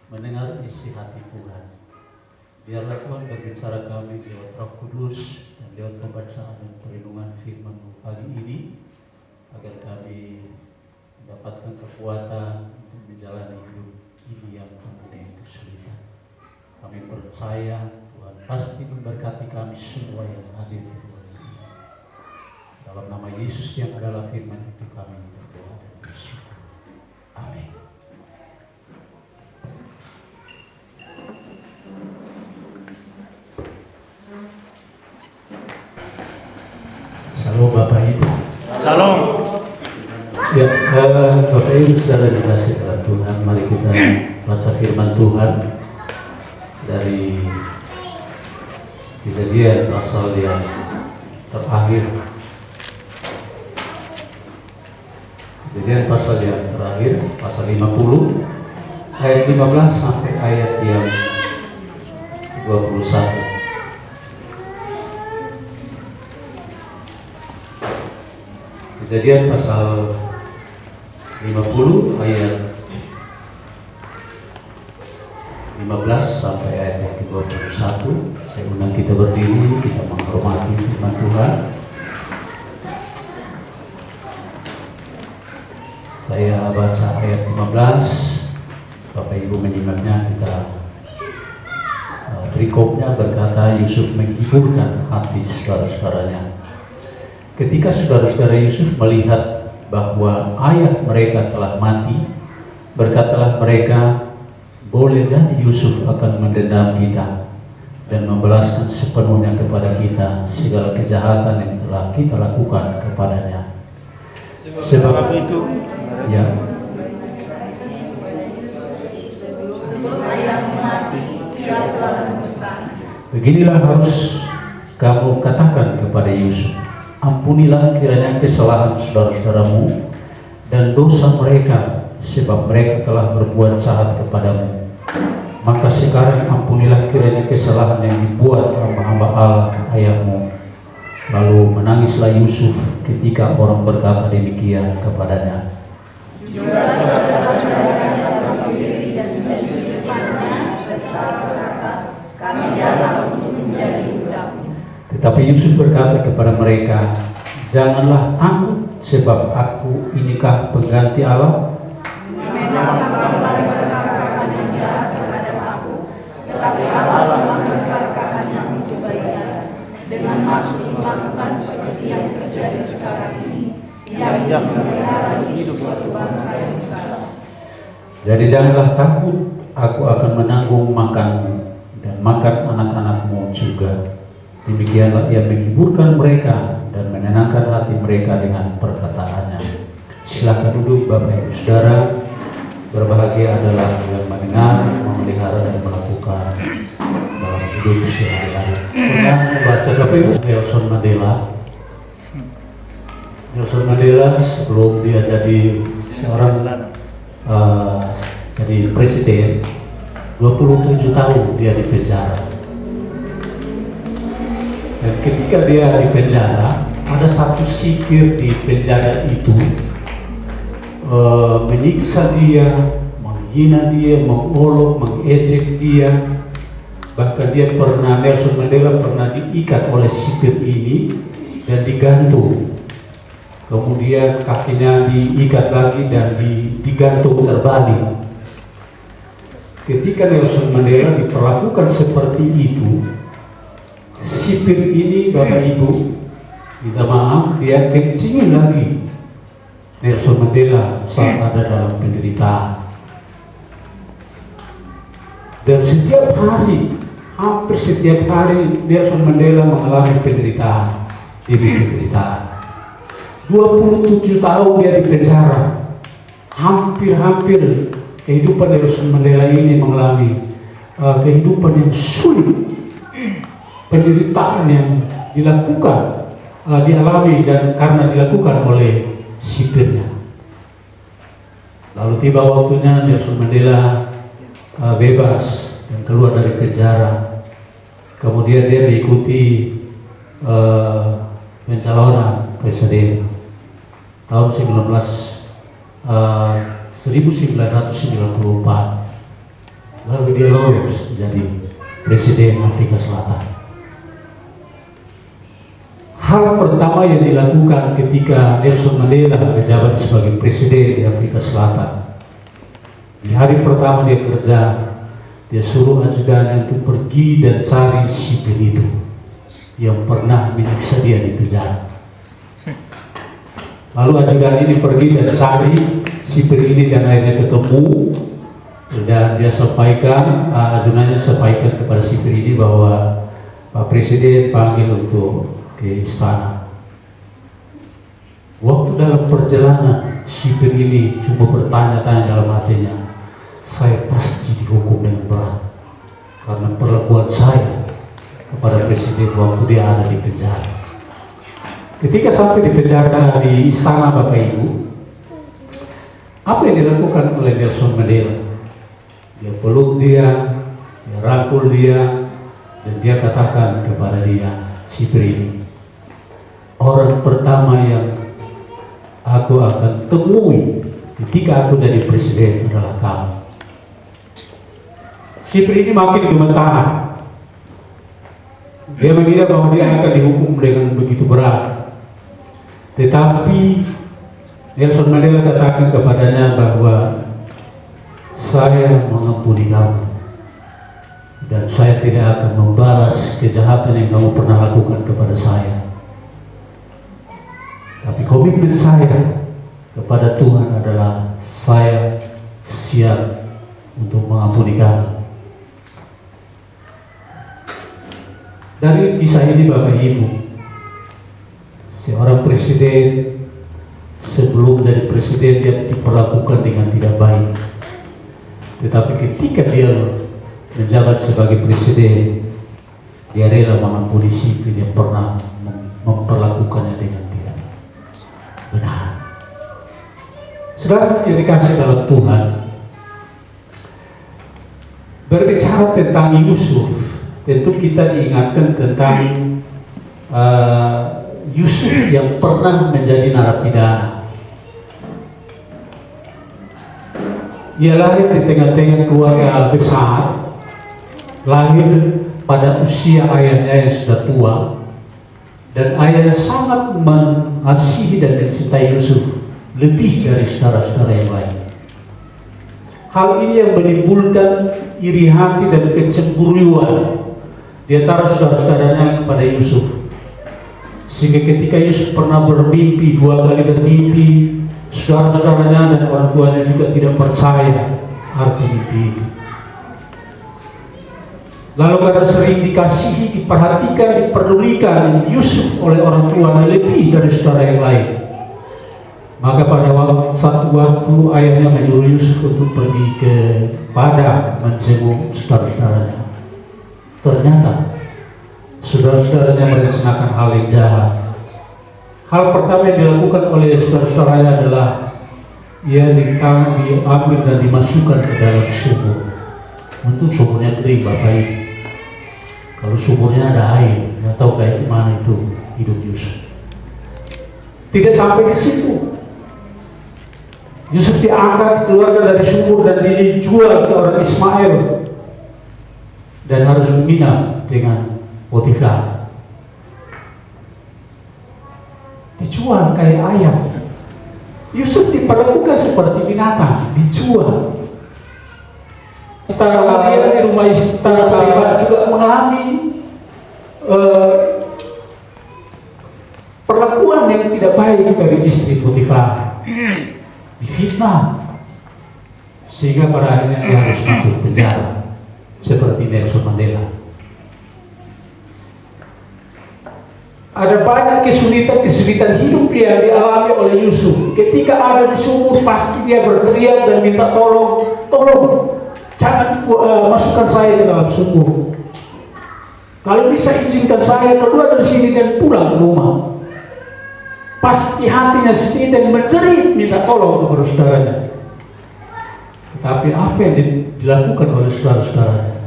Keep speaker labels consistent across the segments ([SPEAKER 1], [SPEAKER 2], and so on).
[SPEAKER 1] mendengar isi hati Tuhan. Biarlah Tuhan berbicara kami lewat Roh Kudus dan lewat pembacaan dan perlindungan firman-Mu pagi ini, agar kami mendapatkan kekuatan untuk menjalani hidup ini yang penuh dengan kesulitan. Kami percaya Tuhan pasti memberkati kami semua yang hadir di ruang ini. Dalam nama Yesus yang adalah firman itu kami berdoa dan bersyukur. Amin. Shalom Bapak Ibu.
[SPEAKER 2] Shalom.
[SPEAKER 1] Ya, Bapak Ibu saudara dikasih oleh Tuhan, mari kita baca firman Tuhan dari Kejadian pasal yang terakhir. Kejadian pasal yang terakhir, pasal 50 ayat 15 sampai ayat yang 21. Kejadian pasal 50 ayat 15 sampai ayat yang 21. Saya undang kita berdiri, kita menghormati firman Tuhan. Saya baca ayat 15, Bapak Ibu menyimaknya. Kita perikopnya berkata, Yusuf menghiburkan hati saudara-saudaranya. Ketika saudara-saudara Yusuf melihat bahwa ayah mereka telah mati, berkatalah mereka, boleh jadi Yusuf akan mendendam kita dan membalaskan sepenuhnya kepada kita segala kejahatan yang telah kita lakukan kepadanya. Sebab itu, ya.
[SPEAKER 3] Sebelum ayah mati, ia telah berpesan.
[SPEAKER 1] Beginilah harus kamu katakan kepada Yusuf, ampunilah kiranya kesalahan saudara-saudaramu dan dosa mereka, sebab mereka telah berbuat jahat kepadamu. Maka sekarang ampunilah kiranya kesalahan yang dibuat hamba-hamba Allah ayahmu. Lalu menangislah Yusuf ketika orang berkata demikian kepadanya.
[SPEAKER 3] Juga saudara-saudaranya sendiri dan menjadi depannya serta berkata, kami datang untuk menjadi budak.
[SPEAKER 1] Tetapi Yusuf berkata kepada mereka, janganlah takut, sebab aku inikah pengganti Allah?
[SPEAKER 3] Memang kamu telah memperkarakan yang jahat kepada aku, tetapi Allah telah memperkarakan yang untuk kebaikan, dengan maksud melakukan seperti yang terjadi sekarang ini, yang memelihara hidup suatu bangsa yang besar.
[SPEAKER 1] Jadi janganlah takut, aku akan menanggung makanmu dan makan anak-anakmu juga. Demikianlah ia menghiburkan mereka dan menenangkan hati mereka dengan perkataannya. Silakan duduk Bapak Ibu Saudara. Berbahagia adalah yang mendengar, memelihara dan melakukan dalam hidup sehari-hari. Pernah membaca Bapak Nelson Mandela. Nelson Mandela sebelum dia jadi seorang jadi presiden, 27 tahun dia di penjara. Dan ketika dia di penjara, ada satu sipir di penjara itu menyiksa dia, menghina dia, mengolok, mengejek dia. Bahkan dia pernah, Nelson Mandela pernah diikat oleh sipir ini dan digantung. Kemudian kakinya diikat lagi dan digantung terbalik. Ketika Nelson Mandela diperlakukan seperti itu, sipir ini, Bapak Ibu, minta maaf, dia kencingin lagi Nelson Mandela saat ada dalam penderitaan. Dan setiap hari, hampir setiap hari, Nelson Mandela mengalami penderitaan demi penderitaan. 27 tahun dia di penjara. Hampir kehidupan Nelson Mandela ini mengalami kehidupan yang sulit, penderitaan yang dialami dan karena dilakukan oleh sipirnya. Lalu tiba waktunya Nelson Mandela bebas dan keluar dari penjara. Kemudian dia diikuti pencalonan presiden tahun 1994. Lalu dia lolos jadi presiden Afrika Selatan. Hal pertama yang dilakukan ketika Nelson Mandela menjabat sebagai presiden di Afrika Selatan, di hari pertama dia kerja, dia suruh ajudannya untuk pergi dan cari sipir itu yang pernah menyiksa dia di penjara. Lalu ajudan ini pergi dan cari sipir ini dan akhirnya ketemu, dan dia sampaikan, ajudannya sampaikan kepada sipir ini bahwa Pak Presiden panggil untuk ke istana. Waktu dalam perjalanan, sipir ini cuma bertanya-tanya dalam hatinya, saya pasti dihukum dengan berat karena perlakuan saya kepada Presiden waktu dia ada di penjara. Ketika sampai di penjara di istana, Bapak Ibu, apa yang dilakukan oleh Nelson Mandela? Dia peluk dia rangkul dia, dan dia katakan kepada dia, sipir ini, orang pertama yang aku akan temui ketika aku jadi presiden adalah kamu. Sipir ini makin gemetar. Dia mengira bahwa dia akan dihukum dengan begitu berat. Tetapi Nelson Mandela katakan kepadanya bahwa saya mengampuni kamu dan saya tidak akan membalas kejahatan yang kamu pernah lakukan kepada saya. Tapi komitmen saya kepada Tuhan adalah saya siap untuk mengampuni kamu. Dari kisah ini, Bapak Ibu, seorang presiden sebelum jadi presiden dia diperlakukan dengan tidak baik. Tetapi ketika dia menjabat sebagai presiden, dia rela mengampuni sipir yang pernah memperlakukannya dengan tidak benar. Saudara yang dikasih dalam Tuhan, berbicara tentang Yusuf, tentu kita diingatkan tentang Yusuf yang pernah menjadi narapidana. Ia lahir di tengah-tengah keluarga besar, lahir pada usia ayahnya yang sudah tua, dan ayahnya sangat mengasihi dan mencintai Yusuf lebih dari saudara-saudara yang lain. Hal ini yang menimbulkan iri hati dan kecemburuan di antara saudara-saudaranya kepada Yusuf. Sehingga ketika Yusuf pernah bermimpi, 2 kali bermimpi, saudara-saudaranya dan orang tuanya juga tidak percaya arti mimpi itu. Lalu karena sering dikasihi, diperhatikan, diperdulikan Yusuf oleh orang tuanya lebih dari saudara yang lain, maka pada satu waktu ayahnya menyuruh Yusuf untuk pergi ke Padang menjenguk saudara-saudaranya. Ternyata saudara-saudaranya merencanakan hal yang jahat. Hal pertama yang dilakukan oleh saudara-saudaranya adalah ia diambil dan dimasukkan ke dalam sumur. Untuk sumurnya kering, Bapak Ibu. Kalau sumurnya ada air, nggak tahu kayak gimana itu hidup Yusuf. Tidak sampai di situ.
[SPEAKER 2] Yusuf diangkat, keluarga dari sumur dan dijual ke orang Ismail dan harus menginap dengan Potifar. Dijual kayak ayam. Yusuf diperlakukan seperti binatang, dijual. Setelah dia di rumah istana Potifar juga mengalami perlakuan yang tidak baik dari istri Potifar. Difitnah, sehingga pada akhirnya dia harus masuk penjara seperti Nelson Mandela. Ada banyak kesulitan hidup yang dialami oleh Yusuf. Ketika ada di sumur, pasti dia berteriak dan minta tolong, jangan masukkan saya ke dalam sumur. Kalau bisa izinkan saya keluar dari sini dan pulang ke rumah. Pasti hatinya sedih dan menjerit minta tolong kepada saudaranya. Tapi apa yang dilakukan oleh saudara-saudaranya?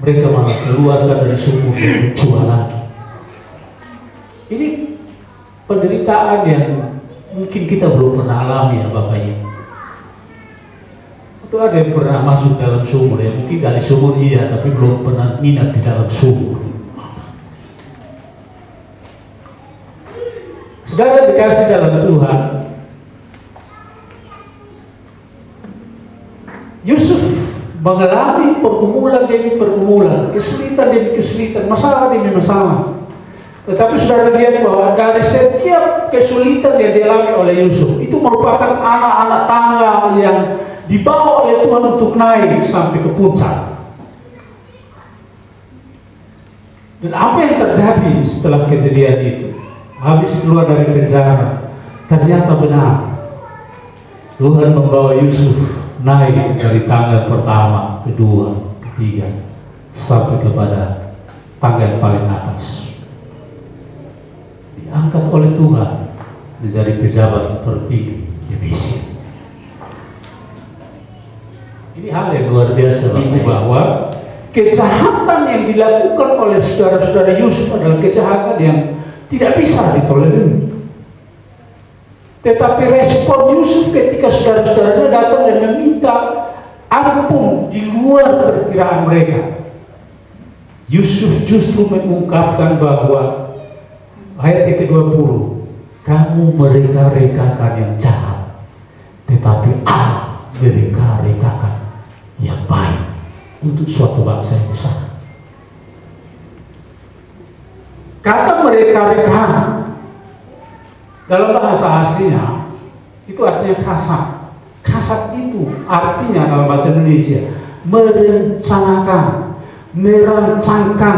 [SPEAKER 2] Mereka malah keluarkan dari sumur dan berjualan. Ini penderitaan yang mungkin kita belum pernah alami ya Bapak Ibu. Itu ada yang pernah masuk dalam sumur ya, mungkin dari sumur iya, tapi belum pernah nginap di dalam sumur. Saudara dikasih dalam Tuhan, Yusuf mengalami pergumulan demi pergumulan, kesulitan demi kesulitan, masalah demi masalah. Tetapi saudara lihat bahwa dari setiap kesulitan yang dialami oleh Yusuf, itu merupakan anak-anak tangga yang dibawa oleh Tuhan untuk naik sampai ke puncak. Dan apa yang terjadi setelah kejadian itu? Habis keluar dari penjara, ternyata benar Tuhan membawa Yusuf naik dari tangga pertama, kedua, ketiga, sampai kepada tangga yang paling atas. Diangkat oleh Tuhan menjadi pejabat tertinggi di Mesir. Ini hal yang luar biasa bahwa kejahatan yang dilakukan oleh saudara-saudara Yusuf adalah kejahatan yang tidak bisa ditolerir. Tetapi respon Yusuf ketika saudara-saudaranya datang dan meminta ampun di luar perkiraan mereka, Yusuf justru mengungkapkan bahwa ayat yang ke-20, kamu mereka-rekakan yang jahat, tetapi Allah mereka-rekakan yang baik untuk suatu bangsa yang besar. Kata mereka-rekakan dalam bahasa aslinya itu artinya kasat. Kasat itu artinya dalam bahasa Indonesia merencanakan, merancangkan,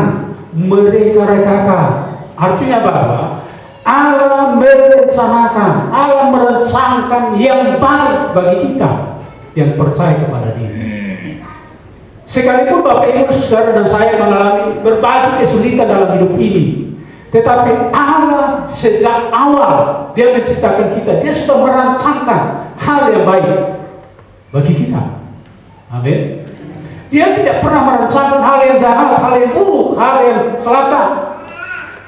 [SPEAKER 2] mereka-rekakan. Artinya bahwa Allah merencanakan, Allah merancangkan yang baik bagi kita yang percaya kepada Dia. Sekalipun Bapak Ibu Saudara dan saya mengalami berbagai kesulitan dalam hidup ini, tetapi Allah sejak awal Dia menciptakan kita, Dia sudah merancangkan hal yang baik bagi kita. Amin. Dia tidak pernah merancangkan hal yang jahat, hal yang buruk, hal yang celaka.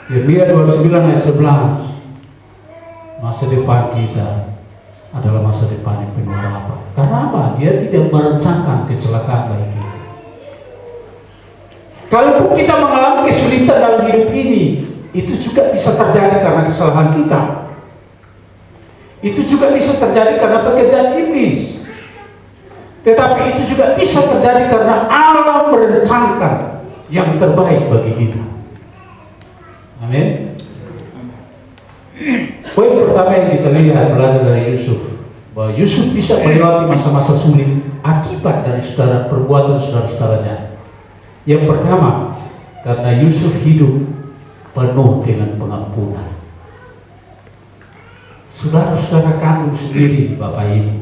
[SPEAKER 2] Yeremia 29 ayat 11, masa depan kita adalah masa depan yang penuh harapan. Karena apa? Dia tidak merancangkan kecelakaan bagi kita. Kalaupun kita mengalami kesulitan dalam hidup ini, itu juga bisa terjadi karena kesalahan kita. Itu juga bisa terjadi karena pekerjaan iblis. Tetapi itu juga bisa terjadi karena Allah merencanakan yang terbaik bagi kita. Amin. Poin pertama yang kita lihat belajar dari Yusuf, bahwa Yusuf bisa melewati masa-masa sulit akibat dari perbuatan saudara-saudaranya. Yang pertama, karena Yusuf hidup penuh dengan pengampunan. Saudara-saudara kandung sendiri, Bapak Ibu,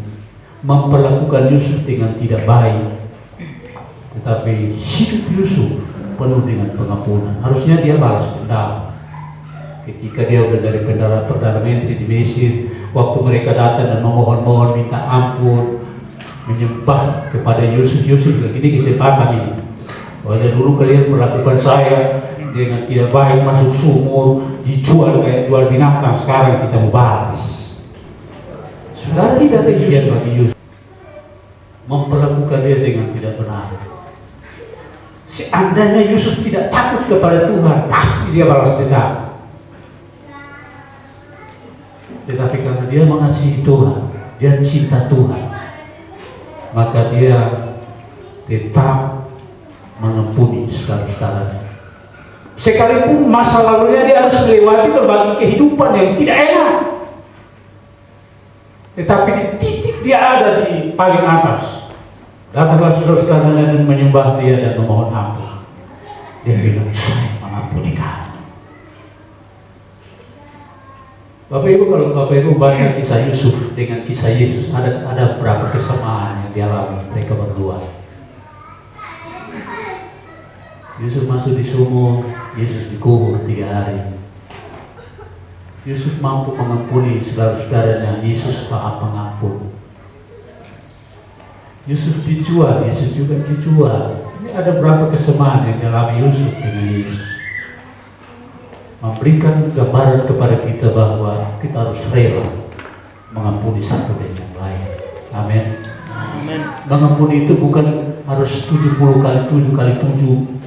[SPEAKER 2] memperlakukan Yusuf dengan tidak baik, tetapi hidup Yusuf penuh dengan pengampunan. Harusnya dia balas dendam. Ketika dia menjadi Perdana Menteri di Mesir, waktu mereka datang dan memohon-mohon minta ampun, menyembah kepada Yusuf ini kesempatan ini. Wajah dulu kalian perlakukan saya dengan tidak baik, masuk sumur, dijual kayak jual binatang. Sekarang kita mau balas. Saudara tidak demikian bagi Yusuf, memperlakukan dia dengan tidak benar. Seandainya Yusuf tidak takut kepada Tuhan, pasti dia balas dendam. Tetapi karena dia mengasihi Tuhan, dia cinta Tuhan, maka dia tetap mengampuni saudara-saudaranya. Sekalipun masa lalunya dia harus melewati berbagai kehidupan yang tidak enak, tetapi di titik dia ada di paling atas. Datanglah saudara-saudaranya dan menyembah dia dan memohon ampun. Dia bilang, saya mengampuni kamu. Bapak Ibu, kalau Bapak Ibu baca kisah Yusuf dengan kisah Yesus, ada berapa kesamaan yang dialami mereka berdua. Yusuf masuk di sumur, Yesus dikubur 3 hari. Yusuf mampu mengampuni saudara-saudaranya, Yesus maha pengampun. Yusuf dijual, Yesus juga dijual. Ini ada berapa kesamaan yang dialami Yusuf dengan Yesus. Memberikan gambaran kepada kita bahwa kita harus rela mengampuni satu dan yang lain. Amin.
[SPEAKER 4] Amin.
[SPEAKER 2] Mengampuni itu bukan harus 70 kali 7 kali 7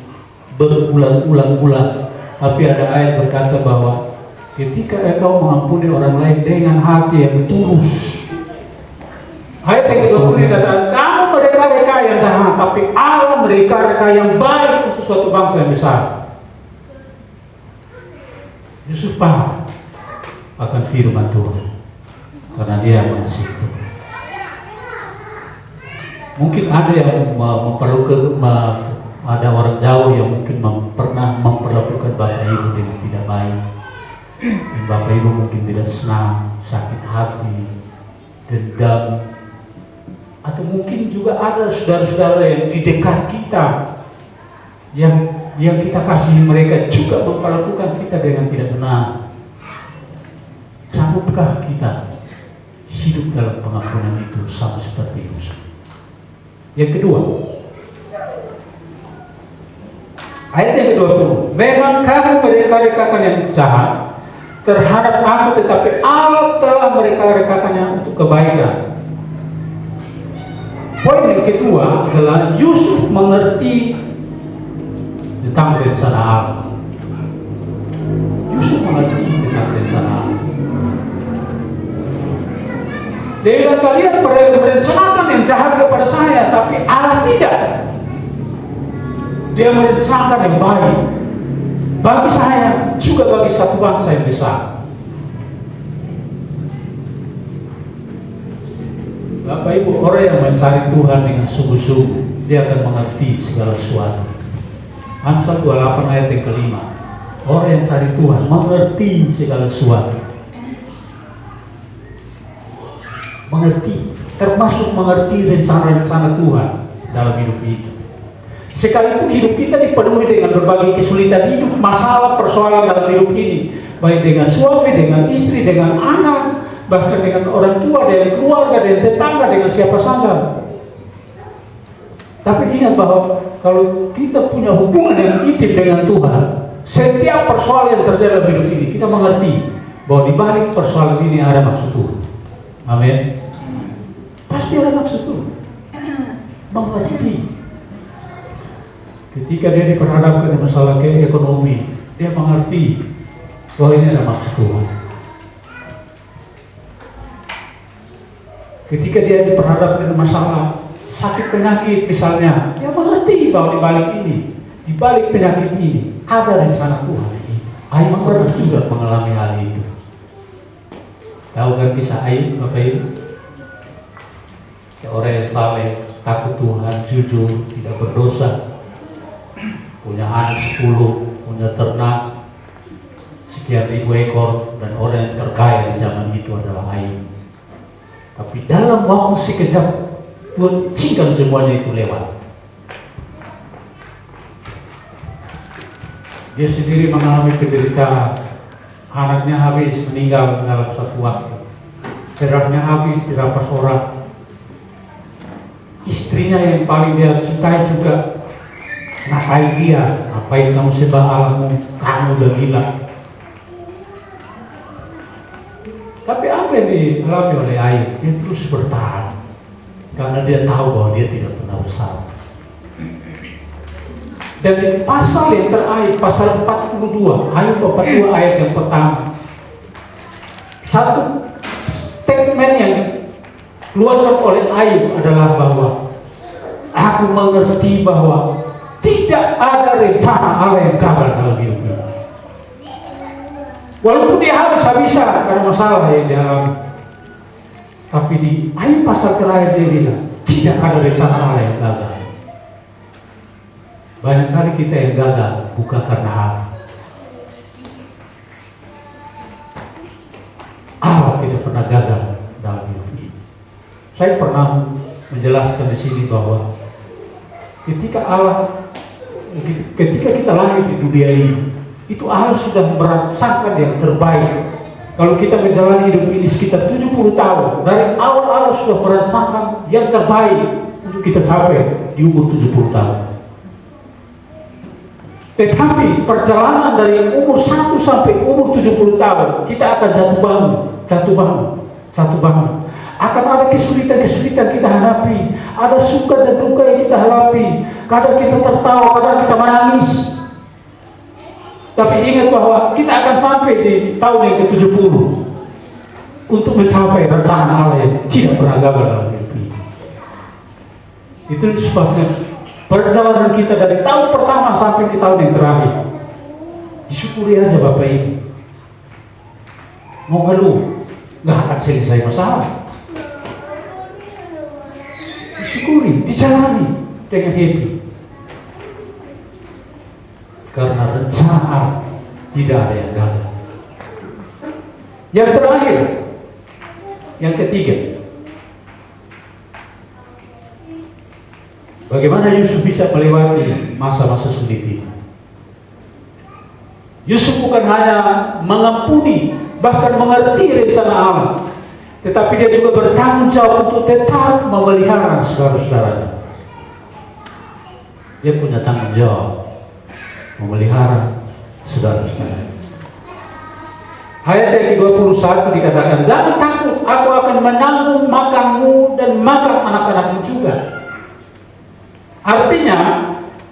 [SPEAKER 2] berulang-ulang, tapi ada ayat berkata bahwa ketika engkau mengampuni orang lain dengan hati yang tulus. Ayat yang ke-20 dikatakan, kamu mereka-reka yang jahat, tapi Allah mereka-reka yang baik untuk suatu bangsa yang besar. Yusuf paham akan firman Tuhan karena dia mengasihi Tuhan. Mungkin ada yang memperlukan, ada orang jauh yang mungkin pernah memperlakukan Bapak Ibu dengan tidak baik. Dan Bapak Ibu mungkin tidak senang, sakit hati, dendam, atau mungkin juga ada saudara-saudara yang di dekat kita yang kita kasih mereka juga memperlakukan kita dengan tidak benar. Sanggupkah kita hidup dalam pengampunan itu sama seperti Yusuf? Yang kedua, ayat yang ke-20, memang kamu mereka-rekakan yang jahat terhadap aku, tetapi Allah telah mereka-rekakannya untuk kebaikan. Poin yang kedua adalah Yusuf mengerti tentang rencana Allah. Yusuf mengerti tentang rencana Allah. Dia bilang, kalian merencanakan yang jahat kepada saya, tapi Allah tidak. Dia merencanakan yang baik bagi saya, juga bagi satu bangsa yang besar. Bapak Ibu, orang yang mencari Tuhan dengan sungguh-sungguh, dia akan mengerti segala sesuatu. Amsal 28 ayat yang ke-5. Orang yang cari Tuhan mengerti segala sesuatu. Mengerti, termasuk mengerti rencana-rencana Tuhan dalam hidup kita. Sekalipun hidup kita dipenuhi dengan berbagai kesulitan hidup, masalah, persoalan dalam hidup ini, baik dengan suami, dengan istri, dengan anak, bahkan dengan orang tua, dengan keluarga, dengan tetangga, dengan siapa saja. Tapi ingat bahwa kalau kita punya hubungan yang intim dengan Tuhan, setiap persoalan yang terjadi dalam hidup ini, kita mengerti bahwa di balik persoalan ini ada maksud Tuhan. Amin. Pasti ada maksud Tuhan. Mengerti. Ketika dia diperhadapkan dengan masalah ekonomi, dia mengerti bahwa ini ada maksud Tuhan. Ketika dia diperhadapkan dengan masalah sakit penyakit misalnya, dia mengerti bahwa di balik ini, di balik penyakit ini ada rencana Tuhan. Ayub pernah juga mengalami hal itu. Tahu kan kisah Ayub, Bapak Ibu? Seorang yang saleh, takut Tuhan, jujur, tidak berdosa, punya anak 10, punya ternak sekian ribu ekor, dan orang yang terkaya di zaman itu adalah Ayub. Tapi dalam waktu sekejap Tuhan izinkan semuanya itu lewat. Dia sendiri mengalami penderitaan. Anaknya habis meninggal dalam satu waktu. Darahnya habis dirampas orang. Istrinya yang paling dia cintai juga ngapain dia? Ngapain kamu sembah Allahmu? Kamu udah gila. Tapi apa apa yang dialami oleh Ayub? Dia terus bertahan karena dia tahu bahwa dia tidak pernah bersalah. Dan di pasal yang terakhir, pasal 42, Ayub 42 ayat yang pertama, satu statement yang keluarkan oleh Ayub adalah bahwa aku mengerti bahwa tidak ada rencana Allah yang gagal dalam hidup ini. Walaupun dia habis-habisan karena masalah yang dialami, tapi di Ayub pasal terakhir dia bilang tidak ada rencana Allah yang gagal. Banyak kali kita yang gagal bukan karena Allah. Allah tidak pernah gagal dalam hidup ini. Saya pernah menjelaskan di sini bahwa ketika kita lahir di dunia ini, itu Allah sudah merancangkan yang terbaik. Kalau kita menjalani hidup ini sekitar 70 tahun, dari awal Allah sudah merancangkan yang terbaik untuk kita capai di umur 70 tahun. Tetapi perjalanan dari umur 1 sampai umur 70 tahun, kita akan jatuh bangun. Akan ada kesulitan-kesulitan kita hadapi, ada suka dan duka yang kita hadapi. Kadang kita tertawa, kadang kita menangis. Tapi ingat bahwa kita akan sampai di tahun yang ke-70 untuk mencapai rencana Allah yang tidak pernah gagal dalam hidup ini. Itu sebabnya perjalanan kita dari tahun pertama sampai di tahun yang terakhir, disyukuri aja Bapak Ibu. Mau ngeluh, nggak akan selesai masalah. Disyukuri, dijalani dengan happy. Karena rencana tidak ada yang gagal. Yang terakhir, yang ketiga, bagaimana Yusuf bisa melewati masa-masa sulit ini? Yusuf bukan hanya mengampuni, bahkan mengerti rencana Allah, tetapi dia juga bertanggung jawab untuk tetap memelihara saudara-saudaranya. Dia punya tanggung jawab memelihara saudara-saudara. Ayat yang ke-21 dikatakan, jangan takut, aku akan menanggung makanmu dan makan anak-anakmu juga. Artinya,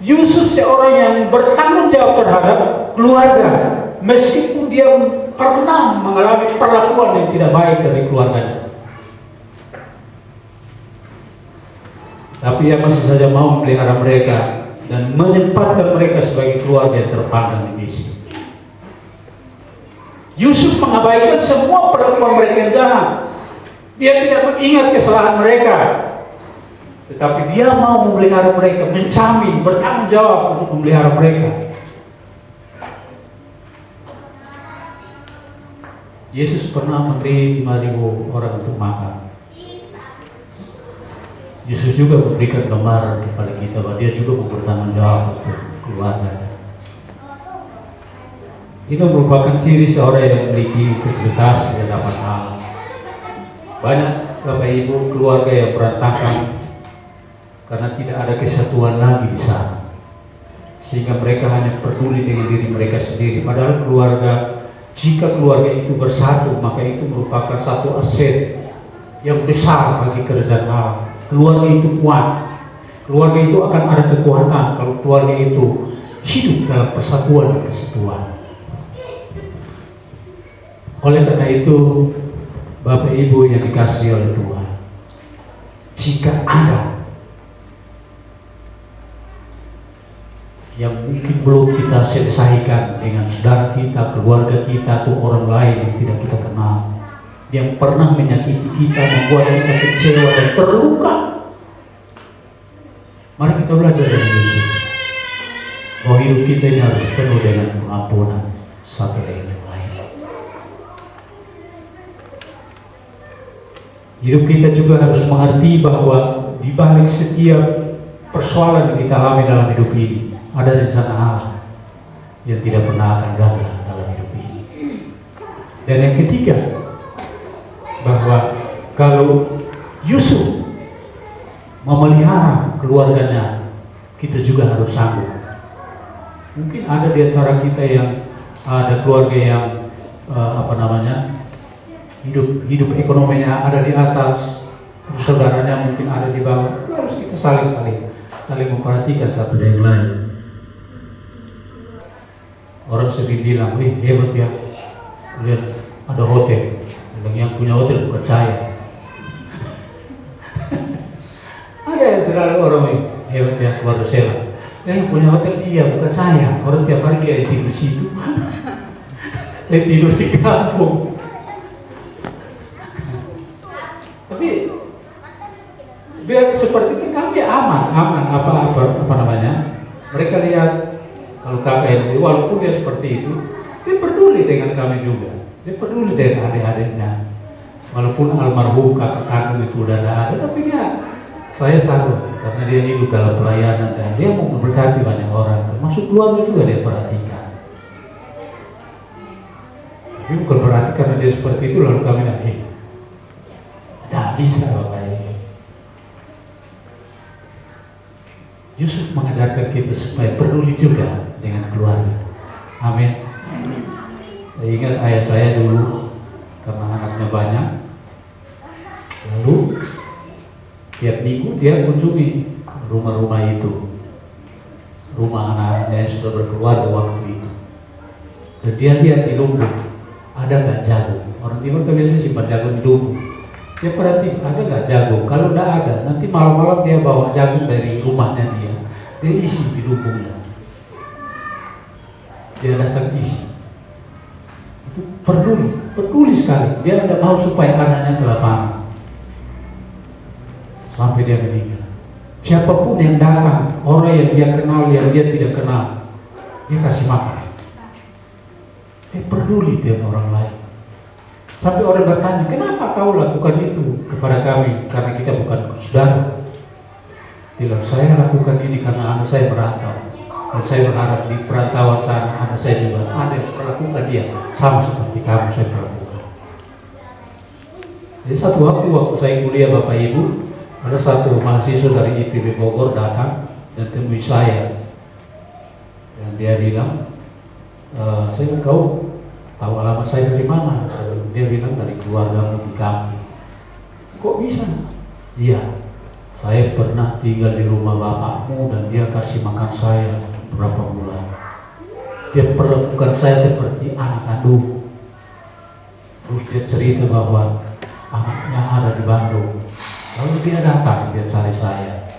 [SPEAKER 2] Yusuf seorang yang bertanggung jawab terhadap keluarga, meskipun dia pernah mengalami perlakuan yang tidak baik dari keluarganya. Tapi ia masih saja mau memelihara mereka dan menempatkan mereka sebagai keluarga yang terpandang di misi. Yusuf mengabaikan semua perlakuan mereka yang jahat. Dia tidak mengingat kesalahan mereka, tetapi dia mau memelihara mereka, menjamin, bertanggung jawab untuk memelihara mereka. Yesus pernah memberi 5.000 orang untuk makan. Yesus juga memberikan gambaran kepada kita bahwa dia juga bertanggung jawab untuk keluarga. Ini merupakan ciri seorang yang memiliki integritas di hadapan Allah. Banyak Bapak Ibu keluarga yang berantakan karena tidak ada kesatuan lagi di sana, sehingga mereka hanya peduli dengan diri mereka sendiri. Padahal jika keluarga itu bersatu, maka itu merupakan satu aset yang besar bagi kerajaan Allah. Keluarga itu kuat, keluarga itu akan ada kekuatan kalau keluarga itu hidup dalam persatuan dan kesatuan. Oleh karena itu, Bapak Ibu yang dikasihi oleh Tuhan, jika ada yang mungkin belum kita selesaikan dengan saudara kita, keluarga kita, atau orang lain yang tidak kita kenal, yang pernah menyakiti kita, membuat kita kecewa dan terluka, mari kita belajar dari Yusuf bahwa hidup kita ini harus penuh dengan pengampunan satu dengan yang lain. Hidup kita juga harus mengerti bahwa di balik setiap persoalan yang kita alami dalam hidup ini ada rencana Allah yang tidak pernah akan gagal dalam hidup ini. Dan yang ketiga, bahwa kalau Yusuf memelihara keluarganya, kita juga harus sanggup. Mungkin ada di antara kita yang ada keluarga yang hidup ekonominya ada di atas, saudaranya mungkin ada di bawah. Itu harus kita saling memperhatikan satu dengan lain. Orang sering bilang, wih hebat ya, lihat ada hotel. Yang punya hotel bukan saya. Ada yang selalu orang ini hebat ya, keluarga saya. Yang punya hotel dia bukan saya. Orang tiap hari dia tidur di situ. Saya tidur di kampung. Tapi biar seperti itu kami aman apa namanya? Mereka lihat kalau kakak itu walaupun dia seperti itu, dia peduli dengan kami juga. Dia peduli dengan adik-adiknya. Walaupun almarhum kakak kandung itu udah ada, tapi dia saya salut karena dia hidup dalam pelayanan dan dia mau memberkati banyak orang, termasuk keluarga juga dia perhatikan. Tapi bukan berarti karena dia seperti itu lalu kami tidak bisa Bapak ini. Yusuf mengajarkan kita supaya peduli juga dengan keluarga. Amin. Saya ingat ayah saya dulu karena anaknya banyak, lalu tiap minggu dia kunjungi rumah-rumah itu, rumah anak-anaknya yang sudah berkeluarga waktu itu. Dan dia lihat di lumbung ada nggak jagung. Orang timur kan biasa simpan jagung di lumbung. Dia perhati ada nggak jagung. Kalau nggak ada, nanti malam-malam dia bawa jagung dari rumahnya dia isi di lumbungnya. Dia datang isi. Itu peduli sekali. Dia tidak mau supaya anaknya kelaparan sampai dia meninggal. Siapapun yang datang, orang yang dia kenal, yang dia tidak kenal, dia kasih makan. Dia peduli dengan orang lain. Sampai orang bertanya, kenapa kau lakukan itu kepada kami? Karena kita bukan saudara. Bilang, saya lakukan ini karena anak saya merantau. Dan saya berharap di perantauan sana anak saya juga ada yang perlakukan dia sama seperti kamu saya perlakukan. Jadi satu waktu saya kuliah Bapak Ibu, ada satu mahasiswa dari IPB Bogor datang dan temui saya. Dan dia bilang, saya kau tahu alamat saya dari mana? Dia bilang dari keluargamu di kampung. Kok bisa? Iya, saya pernah tinggal di rumah bapakmu dan dia kasih makan saya berapa bulan. Dia perlakukan saya seperti anak kandung. Terus dia cerita bahwa anaknya ada di Bandung. Lalu dia datang, dia cari saya.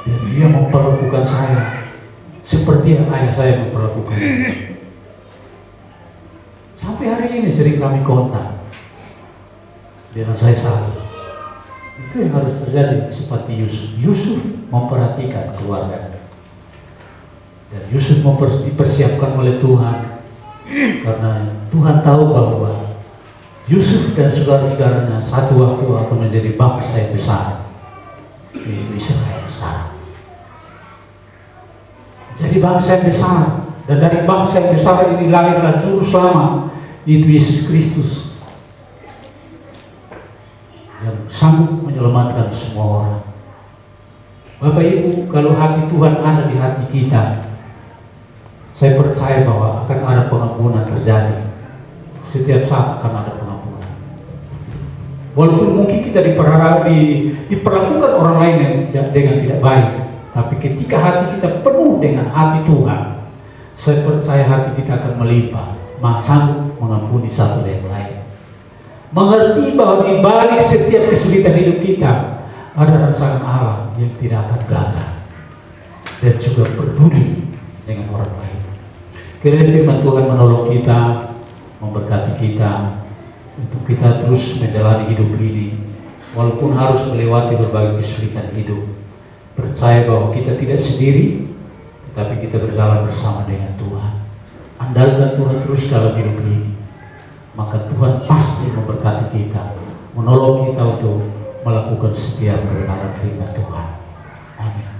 [SPEAKER 2] Dan dia memperlakukan saya seperti yang ayah saya memperlakukan. Sampai hari ini sering kami kontak. Bilang saya salah. Itu yang harus terjadi seperti Yusuf. Yusuf memperhatikan keluarga. Dan Yusuf dipersiapkan oleh Tuhan. Karena Tuhan tahu bahwa Yusuf dan saudara-saudaranya satu waktu akan menjadi bangsa yang besar di Israel sekarang. Jadi bangsa yang besar, dan dari bangsa yang besar ini lahirlah juru selamat, yaitu Yesus Kristus yang sanggup menyelamatkan semua orang. Bapak Ibu, kalau hati Tuhan ada di hati kita, saya percaya bahwa akan ada pengampunan terjadi. Setiap saat akan ada pengampunan. Walaupun mungkin kita diperlakukan orang lain dengan tidak baik, tapi ketika hati kita penuh dengan hati Tuhan, saya percaya hati kita akan melimpah, sanggup mengampuni satu yang lain. Mengerti bahwa di balik setiap kesulitan hidup kita ada rencana Allah yang tidak akan gagal, dan juga peduli dengan orang lain. Kiranya firman Tuhan menolong kita, memberkati kita untuk kita terus menjalani hidup ini walaupun harus melewati berbagai kesulitan hidup. Percaya bahwa kita tidak sendiri, tetapi kita berjalan bersama dengan Tuhan. Andalkan Tuhan terus dalam hidup ini, maka Tuhan pasti memberkati kita, menolong kita untuk melakukan setiap kebenaran firman Tuhan. Amin.